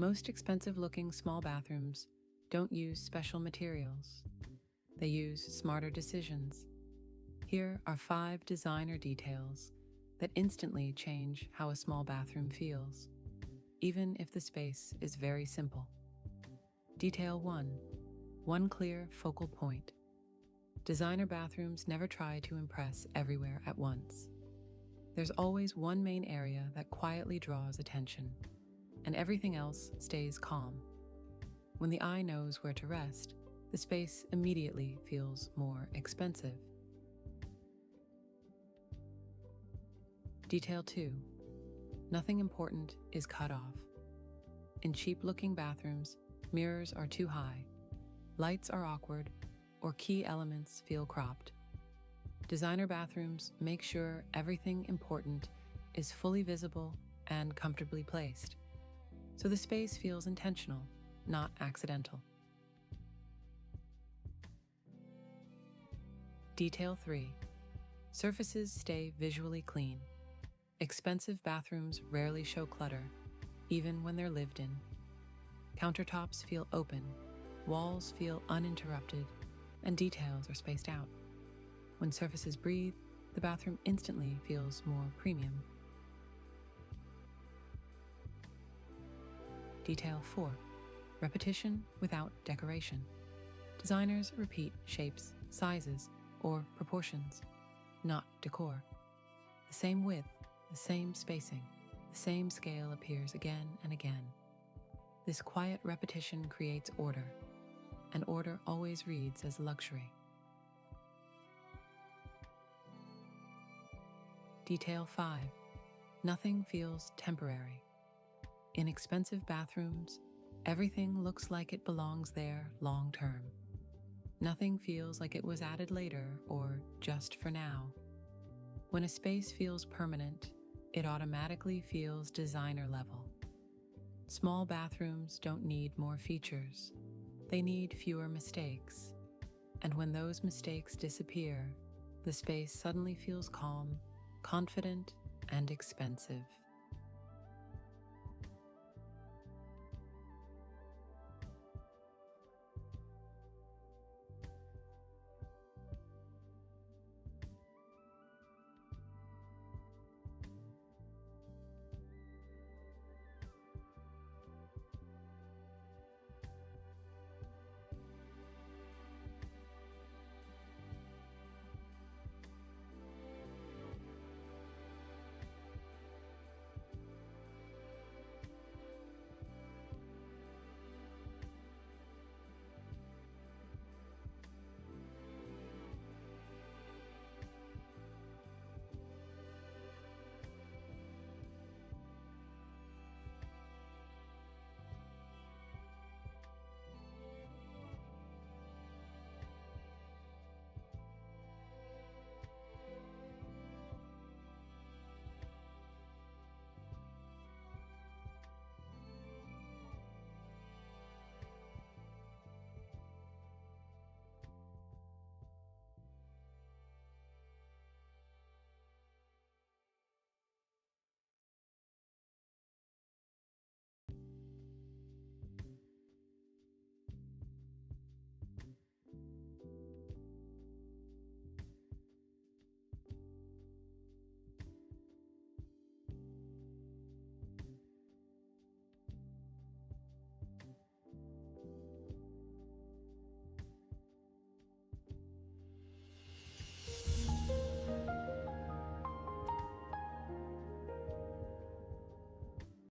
Most expensive-looking small bathrooms don't use special materials. They use smarter decisions. Here are 5 designer details that instantly change how a small bathroom feels, even if the space is very simple. Detail 1. One clear focal point. Designer bathrooms never try to impress everywhere at once. There's always one main area that quietly draws attention, and everything else stays calm. When the eye knows where to rest, the space immediately feels more expensive. Detail 2. Nothing important is cut off. In cheap-looking bathrooms, mirrors are too high, lights are awkward, or key elements feel cropped. Designer bathrooms make sure everything important is fully visible and comfortably placed, so the space feels intentional, not accidental. Detail 3. Surfaces stay visually clean. Expensive bathrooms rarely show clutter, even when they're lived in. Countertops feel open, walls feel uninterrupted, and details are spaced out. When surfaces breathe, the bathroom instantly feels more premium. Detail 4. Repetition without decoration. Designers repeat shapes, sizes, or proportions, not decor. The same width, the same spacing, the same scale appears again and again. This quiet repetition creates order, and order always reads as luxury. Detail 5. Nothing feels temporary. In expensive bathrooms, everything looks like it belongs there long-term. Nothing feels like it was added later or just for now. When a space feels permanent, it automatically feels designer level. Small bathrooms don't need more features. They need fewer mistakes. And when those mistakes disappear, the space suddenly feels calm, confident, and expensive.